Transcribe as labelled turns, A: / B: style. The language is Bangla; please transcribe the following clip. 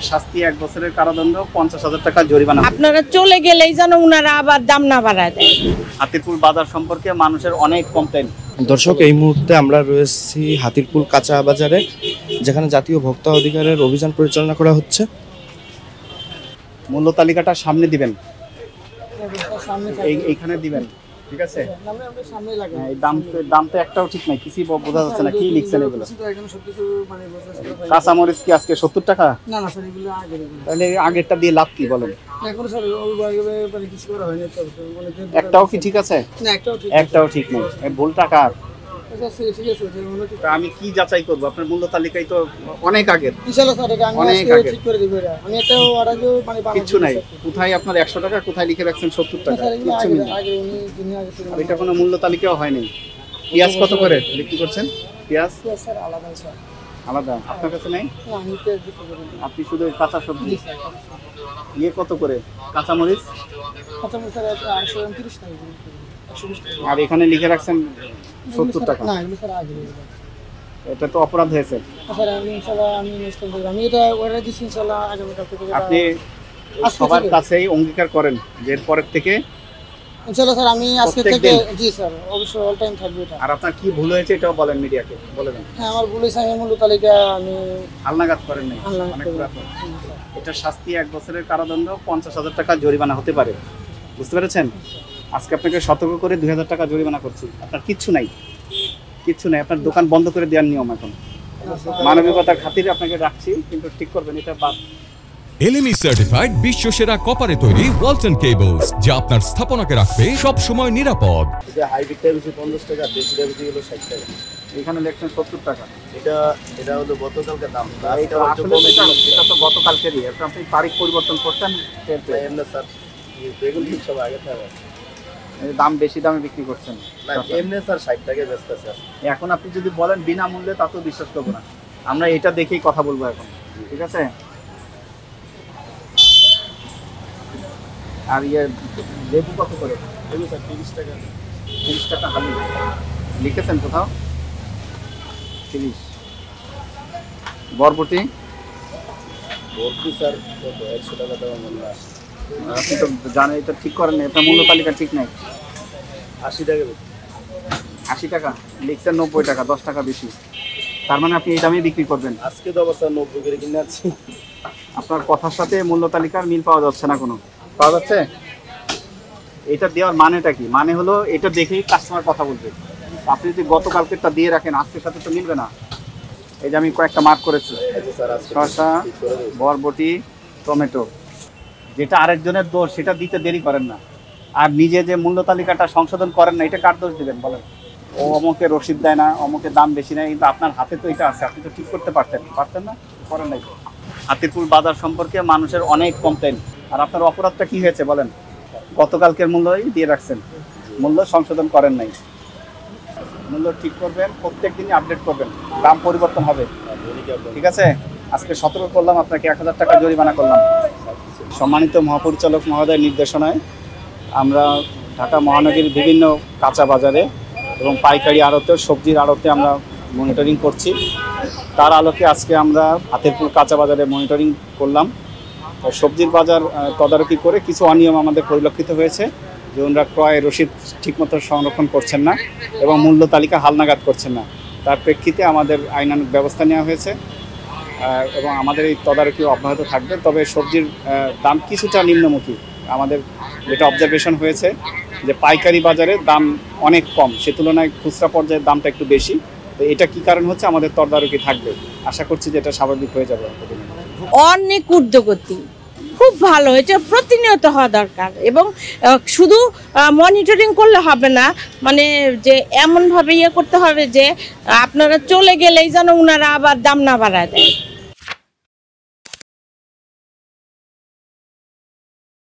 A: শাস্তি 1 বছরের কারাদণ্ড, 50,000 টাকা জরিমানা।
B: আপনারা চলে গেলেই যেন উনারা আবার দাম না বাড়ায় দেয়।
A: হাতিরপুল বাজার সম্পর্কে মানুষের অনেক কমপ্লেইন।
C: দর্শক, এই মুহূর্তে আমরা রয়েছি হাতিরপুল কাঁচা বাজারে, যেখানে জাতীয় ভোক্তা অধিকারের অভিযান পরিচালনা করা হচ্ছে।
A: মূল্য তালিকাটা সামনে দিবেন, এইখানে দিবেন, ঠিক আছে? এই দাম তো একটাও ঠিক নাই, কিছুই বোঝা যাচ্ছে না কি লিখছেন এগুলো। কাঁচামরিচ কি আজকে 70 টাকা?
D: না না স্যার, এগুলো আগের।
A: তাহলে আগেরটা দিয়ে লাভ কি বলেন?
D: এখন স্যার ওইভাবে মানে কিছু করা হয়নি তো,
A: একটাও কি ঠিক আছে?
D: না, একটাও ঠিক
A: নেই। এই ভুল টাকা।
D: আচ্ছা ঠিক আছে,
A: আমি কি যাচাই করব? আপনার মূল্য তালিকায় তো অনেক আগের।
D: ইনশাআল্লাহ স্যার, এটা আমি আজকে ঠিক করে দিব। আমি একটা অর্ডার মানে
A: কিছু নাই। কোথায় আপনার 100 টাকা, কোথায় লিখে রাখছেন 70 টাকা?
D: কিছু নেই। আগে উনি যিনি আগে ছিলেন,
A: এটা কোনো মূল্য তালিকাও হয়নি। পেঁয়াজ কত করে বিক্রি করছেন? পেঁয়াজ
D: স্যার আলাদা স্যার,
A: আলাদা। আপনার কাছে নাই?
D: না, আমি পেঁয়াজ বিক্রি করি।
A: আপনি শুধু কাঁচা সবজি। ইয়ে কত করে কাঁচামরিচ?
D: কাঁচামরিচ স্যার 829 টাকা, 120 টাকা।
A: আর এখানে লিখে রাখছেন 70 টাকা।
D: না, এগুলো স্যার আগে।
A: এটা তো অপরাধ হয়েছে
D: স্যার। আমি ইনশাআল্লাহ আমি নেক্সট টাইম আমি এটা অর্ডার দিচ্ছি ইনশাআল্লাহ আগামী কাল থেকে।
A: আপনি সবার কাছেই অঙ্গীকার করেন যে এরপরের থেকে
D: ইনশাআল্লাহ স্যার আমি আজকে থেকে। জি স্যার, অবশ্যই অল টাইম থাকবে এটা।
A: আর আপনার কি ভুল হয়েছে এটাও বলেন, মিডিয়াকে বলে দেন।
D: হ্যাঁ, আমার ভুল হয়েছে, আমি মূল্য তালিকা আমি
A: হালনাগাদ করেন নাই। অনেক পুরাতন। এটা শাস্তি 1 বছরের কারাদণ্ড, 50,000 টাকা জরিমানা হতে পারে। বুঝতে পেরেছেন? আজকে আপনাকে সতর্ক করে 2000 টাকা জরিমানা করছি। আপনার কিচ্ছু নাই। আপনার দোকান বন্ধ করে দেওয়ার নিয়ম এখন। মানবিকতার খাতিরে আপনাকে রাখছি, কিন্তু ঠিক করবেন এটা বাদ।
E: এলএমই সার্টিফাইড বিশ্বসেরা কপারে তৈরি ওয়ালটন কেবলস, যা আপনার স্থাপনাকে রাখবে সব সময় নিরাপদ।
C: এটা হাইব্রিডটা বেশি 50 টাকা, দেশিটা বেশি হলো 60 টাকা।
A: এখানে লেখছেন 70 টাকা।
C: এটা হলো গতকালকের দাম।
A: এটা তো গতকালকেরই। আপনি তারিখ পরিবর্তন করছেন
C: এমনি স্যার, বেগুন ঠিক সব আগে থাকে।
A: দাম বেশি দামে বিক্রি করছেন
C: না, এমনি স্যার 60 টাকায় বেচতেছে।
A: এখন আপনি যদি বলেন বিনামূল্যে, তাতেও বিশ্বাস করবো না। আমরা এটা দেখেই কথা বলবো এখন, ঠিক আছে? আর লেবু কত করে?
C: লেবু স্যার 30 টাকা।
A: 30 টাকা হালি লিখেছেন কোথাও? 30। বরবটি
C: স্যার কত? 100 টাকা দেওয়া মনে হয়।
A: আপনি তো জানেন, এটা ঠিক করেন না। এটা মূল্য তালিকা ঠিক নাই।
C: 80 টাকা।
A: 80 টাকা লিখছেন, 90 টাকা, 10 টাকা বেশি। তার মানে আপনি এই দামে বিক্রি করবেন?
C: আজকে তো অবস্থা 90 করে কিনে আছি।
A: আপনার কথার সাথে মূল্য তালিকার মিল পাওয়া যাচ্ছে না। কোনো পাওয়া যাচ্ছে? এটা দেওয়ার মানেটা কি? মানে হলো এটা দেখেই কাস্টমার কথা বলবে। আপনি যদি গতকালকেরটা দিয়ে রাখেন, আজকের সাথে তো মিলবে না। এই যে আমি কয়েকটা মার্ক করেছি, শসা, বরবটি, টমেটো। যেটা আরেকজনের দোষ, সেটা দিতে দেরি করেন না। আর নিজে যে মূল্য তালিকাটা সংশোধন করেন না, এটা কার দোষ দিবেন বলেন? ও অমুকে রসিদ দেয় না, অমুকে দাম বেশি নেয়, কিন্তু আপনার হাতে তো এটা আছে। আপনি তো ঠিক করতে পারতেন না, করেন নাই। হাতিরপুল বাজার সম্পর্কে মানুষের অনেক কমপ্লেইন। আর আপনার অপরাধটা কি হয়েছে বলেন? গতকালকের মূল্যই দিয়ে রাখছেন, মূল্য সংশোধন করেন নাই। মূল্য ঠিক করবেন, প্রত্যেক দিনই আপডেট করবেন, দাম পরিবর্তন হবে, ঠিক আছে? আজকে সতর্ক করলাম আপনাকে, 1000 টাকা জরিমানা করলাম। সম্মানিত মহাপরিচালক মহোদয়ের নির্দেশনায় আমরা ঢাকা মহানগরীর বিভিন্ন কাঁচা বাজারে এবং পাইকারি আড়তে, সবজির আড়তে আমরা মনিটরিং করছি। তার আলোকে আজকে আমরা হাতিরপুল কাঁচা বাজারে মনিটরিং করলাম। সবজির বাজার তদারকি করে কিছু অনিয়ম আমাদের পরিলক্ষিত হয়েছে, যে ওনারা ক্রয় রসিদ ঠিকমতো সংরক্ষণ করছেন না এবং মূল্য তালিকা হালনাগাদ করছেন না। তার প্রেক্ষিতে আমাদের আইনানুগ ব্যবস্থা নেওয়া হয়েছে এবং আমাদের এই তদারকি অব্যাহত থাকবে। তবে সবজির দাম কিছুটা নিম্নমুখী। আমাদের যেটা অবজারভেশন হয়েছে যে পাইকারি বাজারে দাম অনেক কম, সে তুলনায় খুচরা পর্যায়ের দামটা একটু বেশি। তো এটা কি কারণ হচ্ছে, আমাদের তদারকি থাকবে। আশা করছি যে এটা স্বাভাবিক হয়ে যাবে।
B: অনেক ঊর্ধ্বগতি, খুব ভালো। এটা প্রতিনিয়ত হওয়া দরকার এবং শুধু মনিটরিং করলে হবে না, মানে যে এমনভাবে ইয়ে করতে হবে যে আপনারা চলে গেলেই যেন উনারা আবার দাম না বাড়ায় দেয়।